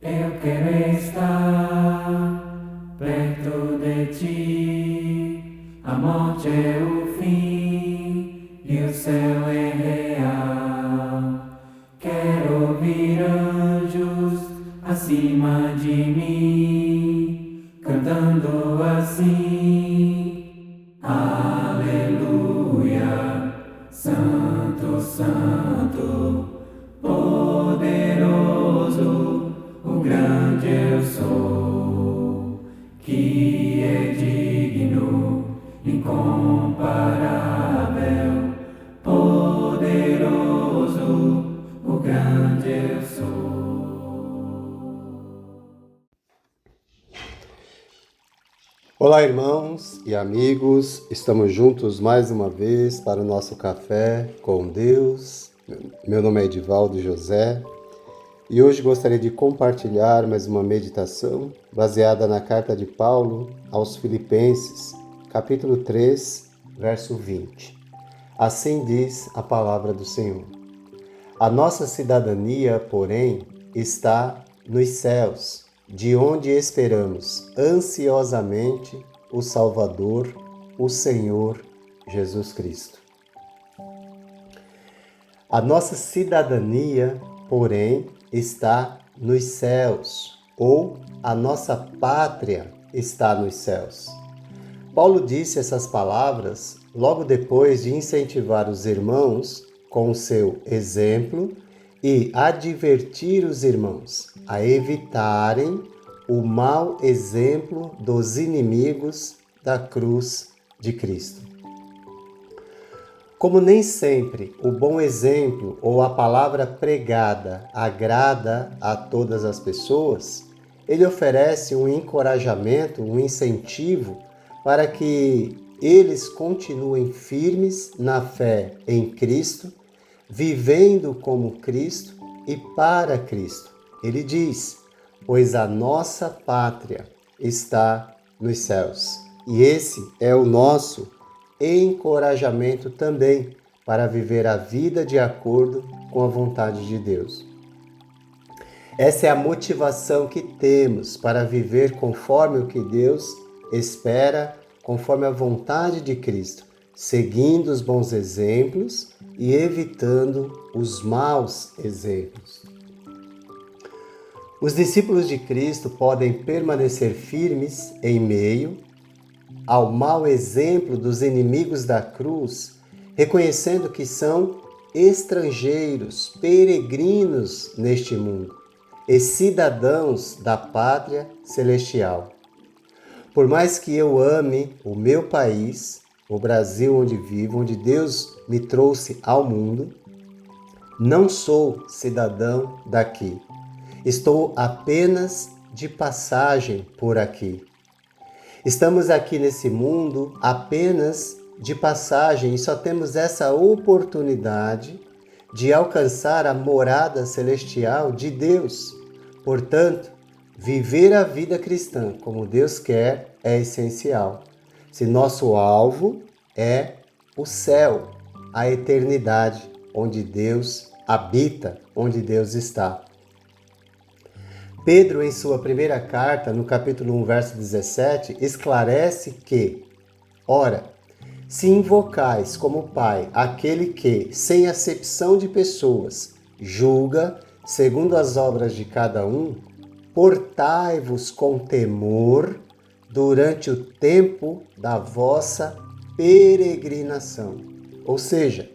Eu quero estar perto de ti. A morte é o fim e o céu é real. Quero ouvir anjos acima de mim, cantando assim: Aleluia, Santo, Santo, poderoso, o grande eu sou, que é digno, incomparável, poderoso, o grande eu sou. Olá, irmãos e amigos, estamos juntos mais uma vez para o nosso café com Deus. Meu nome é Edivaldo José e hoje gostaria de compartilhar mais uma meditação baseada na carta de Paulo aos Filipenses, capítulo 3, verso 20. Assim diz a palavra do Senhor. A nossa cidadania, porém, está nos céus, de onde esperamos ansiosamente o Salvador, o Senhor Jesus Cristo. A nossa cidadania, porém, está nos céus, ou a nossa pátria está nos céus. Paulo disse essas palavras logo depois de incentivar os irmãos com o seu exemplo e advertir os irmãos a evitarem o mau exemplo dos inimigos da cruz de Cristo. Como nem sempre o bom exemplo ou a palavra pregada agrada a todas as pessoas, ele oferece um encorajamento, um incentivo para que eles continuem firmes na fé em Cristo, vivendo como Cristo e para Cristo. Ele diz: pois a nossa pátria está nos céus. E esse é o nosso encorajamento também para viver a vida de acordo com a vontade de Deus. Essa é a motivação que temos para viver conforme o que Deus espera, conforme a vontade de Cristo, seguindo os bons exemplos e evitando os maus exemplos. Os discípulos de Cristo podem permanecer firmes em meio ao mau exemplo dos inimigos da cruz, reconhecendo que são estrangeiros, peregrinos neste mundo e cidadãos da pátria celestial. Por mais que eu ame o meu país, o Brasil onde vivo, onde Deus me trouxe ao mundo, não sou cidadão daqui. Estou apenas de passagem por aqui. Estamos aqui nesse mundo apenas de passagem e só temos essa oportunidade de alcançar a morada celestial de Deus. Portanto, viver a vida cristã como Deus quer é essencial. Se nosso alvo é o céu, a eternidade, onde Deus habita, onde Deus está. Pedro, em sua primeira carta, no capítulo 1, verso 17, esclarece que, ora, se invocais como Pai aquele que, sem acepção de pessoas, julga segundo as obras de cada um, portai-vos com temor durante o tempo da vossa peregrinação. Ou seja,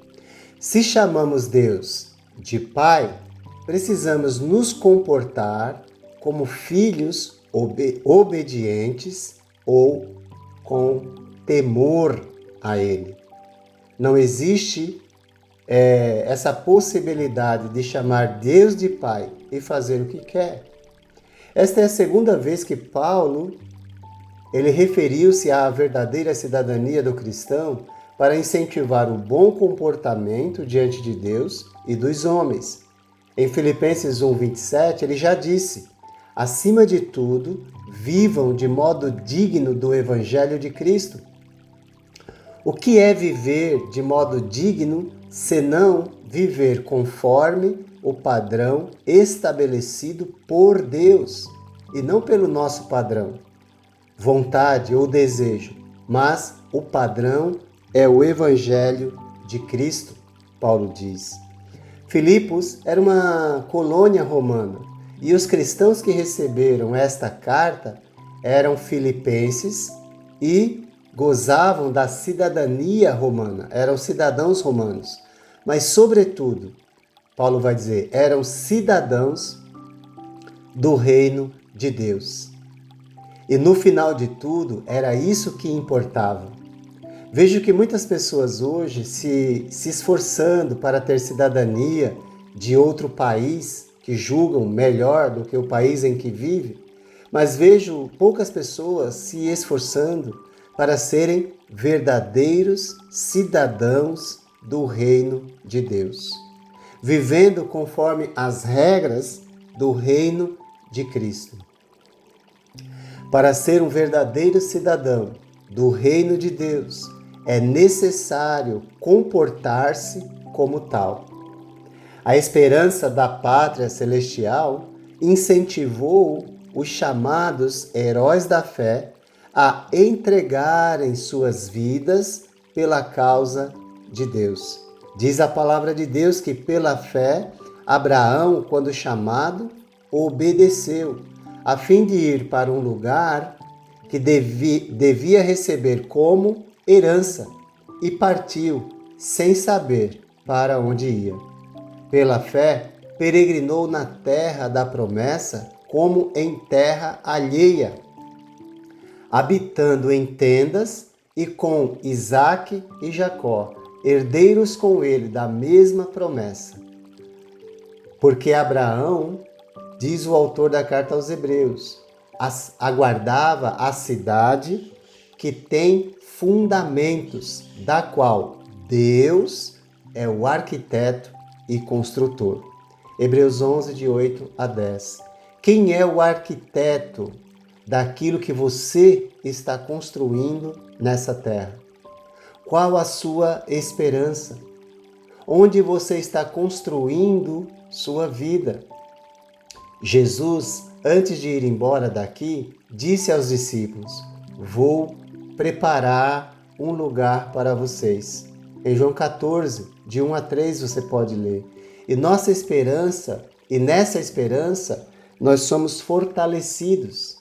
se chamamos Deus de Pai, precisamos nos comportar como filhos obedientes ou com temor a Ele. Não existe essa possibilidade de chamar Deus de Pai e fazer o que quer. Esta é a segunda vez que Paulo ele referiu-se à verdadeira cidadania do cristão para incentivar o bom comportamento diante de Deus e dos homens. Em Filipenses 1:27, ele já disse: acima de tudo, vivam de modo digno do Evangelho de Cristo. O que é viver de modo digno, senão viver conforme o padrão estabelecido por Deus e não pelo nosso padrão, vontade ou desejo, mas o padrão é o Evangelho de Cristo, Paulo diz. Filipos era uma colônia romana e os cristãos que receberam esta carta eram filipenses e gozavam da cidadania romana, eram cidadãos romanos. Mas, sobretudo, Paulo vai dizer, eram cidadãos do reino de Deus. E no final de tudo, era isso que importava. Vejo que muitas pessoas hoje se esforçando para ter cidadania de outro país, que julgam melhor do que o país em que vive, mas vejo poucas pessoas se esforçando para serem verdadeiros cidadãos do reino de Deus, vivendo conforme as regras do reino de Cristo. Para ser um verdadeiro cidadão do reino de Deus, é necessário comportar-se como tal. A esperança da pátria celestial incentivou os chamados heróis da fé a entregarem suas vidas pela causa de Deus. Diz a palavra de Deus que pela fé, Abraão, quando chamado, obedeceu, a fim de ir para um lugar que devia receber como herança, e partiu sem saber para onde ia. Pela fé, peregrinou na terra da promessa como em terra alheia, habitando em tendas e com Isaque e Jacó, herdeiros com ele da mesma promessa. Porque Abraão, diz o autor da carta aos Hebreus, aguardava a cidade que tem fundamentos, da qual Deus é o arquiteto e construtor. Hebreus 11, de 8 a 10. Quem é o arquiteto daquilo que você está construindo nessa terra? Qual a sua esperança? Onde você está construindo sua vida? Jesus, antes de ir embora daqui, disse aos discípulos: vou preparar um lugar para vocês. Em João 14, de 1 a 3, você pode ler. E nossa esperança, e nessa esperança, nós somos fortalecidos.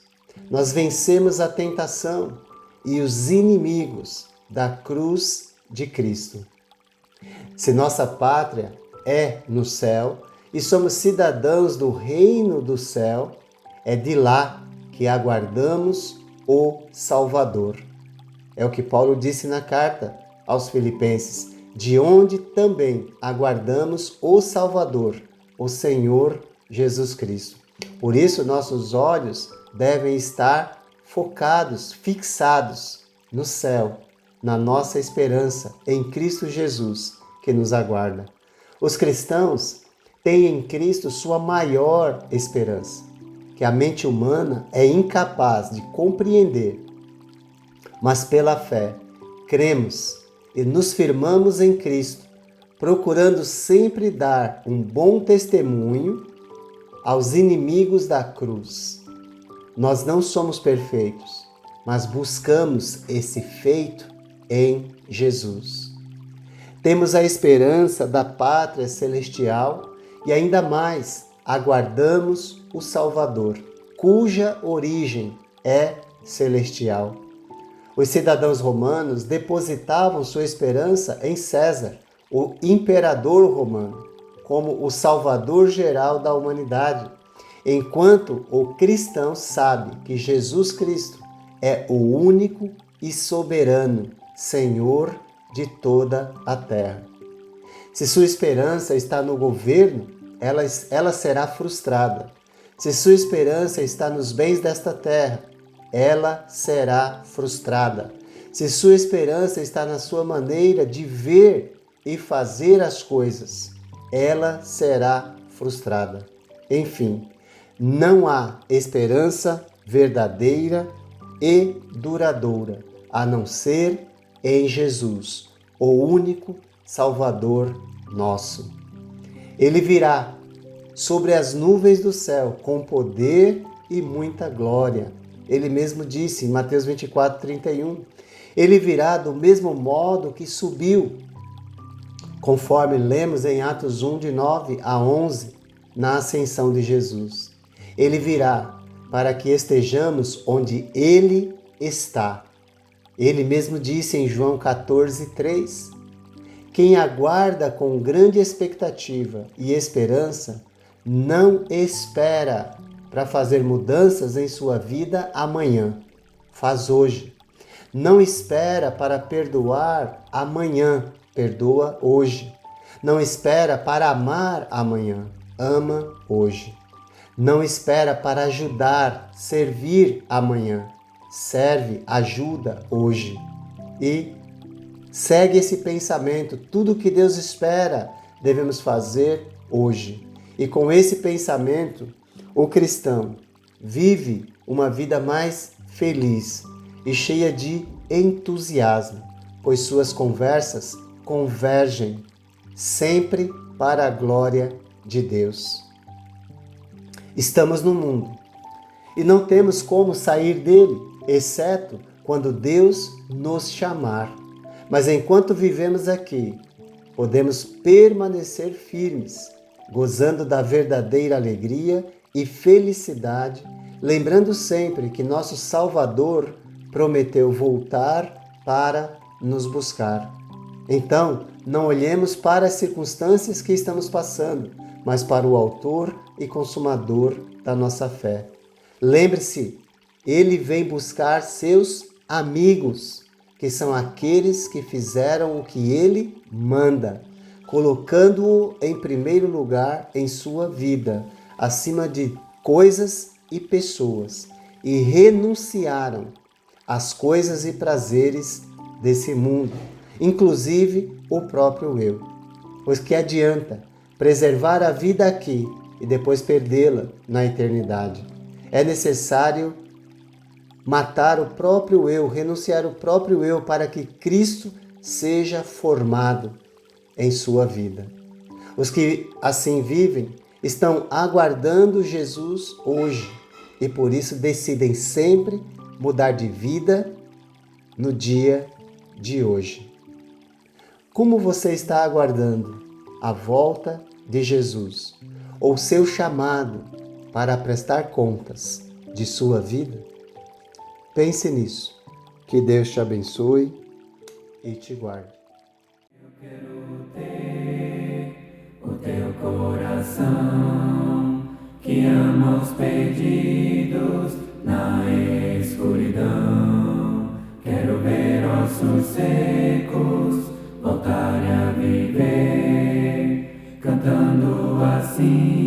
Nós vencemos a tentação e os inimigos da cruz de Cristo. Se nossa pátria é no céu e somos cidadãos do reino do céu, é de lá que aguardamos o Salvador. É o que Paulo disse na carta aos Filipenses, de onde também aguardamos o Salvador, o Senhor Jesus Cristo. Por isso, nossos olhos devem estar focados, fixados no céu, na nossa esperança em Cristo Jesus, que nos aguarda. Os cristãos têm em Cristo sua maior esperança, que a mente humana é incapaz de compreender. Mas pela fé, cremos e nos firmamos em Cristo, procurando sempre dar um bom testemunho aos inimigos da cruz. Nós não somos perfeitos, mas buscamos esse feito em Jesus. Temos a esperança da pátria celestial e ainda mais aguardamos o Salvador, cuja origem é celestial. Os cidadãos romanos depositavam sua esperança em César, o imperador romano, como o salvador geral da humanidade, enquanto o cristão sabe que Jesus Cristo é o único e soberano Senhor de toda a terra. Se sua esperança está no governo, ela será frustrada. Se sua esperança está nos bens desta terra, ela será frustrada. Se sua esperança está na sua maneira de ver e fazer as coisas, ela será frustrada. Enfim, não há esperança verdadeira e duradoura, a não ser em Jesus, o único Salvador nosso. Ele virá sobre as nuvens do céu, com poder e muita glória. Ele mesmo disse em Mateus 24, 31, ele virá do mesmo modo que subiu, conforme lemos em Atos 1, de 9 a 11, na ascensão de Jesus. Ele virá para que estejamos onde ele está. Ele mesmo disse em João 14, 3, quem aguarda com grande expectativa e esperança, não espera para fazer mudanças em sua vida amanhã. Faz hoje. Não espera para perdoar amanhã. Perdoa hoje. Não espera para amar amanhã. Ama hoje. Não espera para ajudar, servir amanhã. Serve, ajuda hoje. E segue esse pensamento. Tudo que Deus espera, devemos fazer hoje. E com esse pensamento, o cristão vive uma vida mais feliz e cheia de entusiasmo, pois suas conversas convergem sempre para a glória de Deus. Estamos no mundo e não temos como sair dele, exceto quando Deus nos chamar. Mas enquanto vivemos aqui, podemos permanecer firmes, gozando da verdadeira alegria e felicidade, lembrando sempre que nosso Salvador prometeu voltar para nos buscar. Então, não olhemos para as circunstâncias que estamos passando, mas para o autor e consumador da nossa fé. Lembre-se, ele vem buscar seus amigos, que são aqueles que fizeram o que ele manda, colocando-o em primeiro lugar em sua vida, acima de coisas e pessoas, e renunciaram às coisas e prazeres desse mundo, inclusive o próprio eu. Pois que adianta preservar a vida aqui e depois perdê-la na eternidade? É necessário matar o próprio eu, renunciar o próprio eu para que Cristo seja formado em sua vida. Os que assim vivem estão aguardando Jesus hoje e por isso decidem sempre mudar de vida no dia de hoje. Como você está aguardando a volta de Jesus ou seu chamado para prestar contas de sua vida? Pense nisso. Que Deus te abençoe e te guarde. Eu quero ter o teu coração que ama os perdidos na escuridão. Quero ver ossos secos voltarem a viver, cantando assim.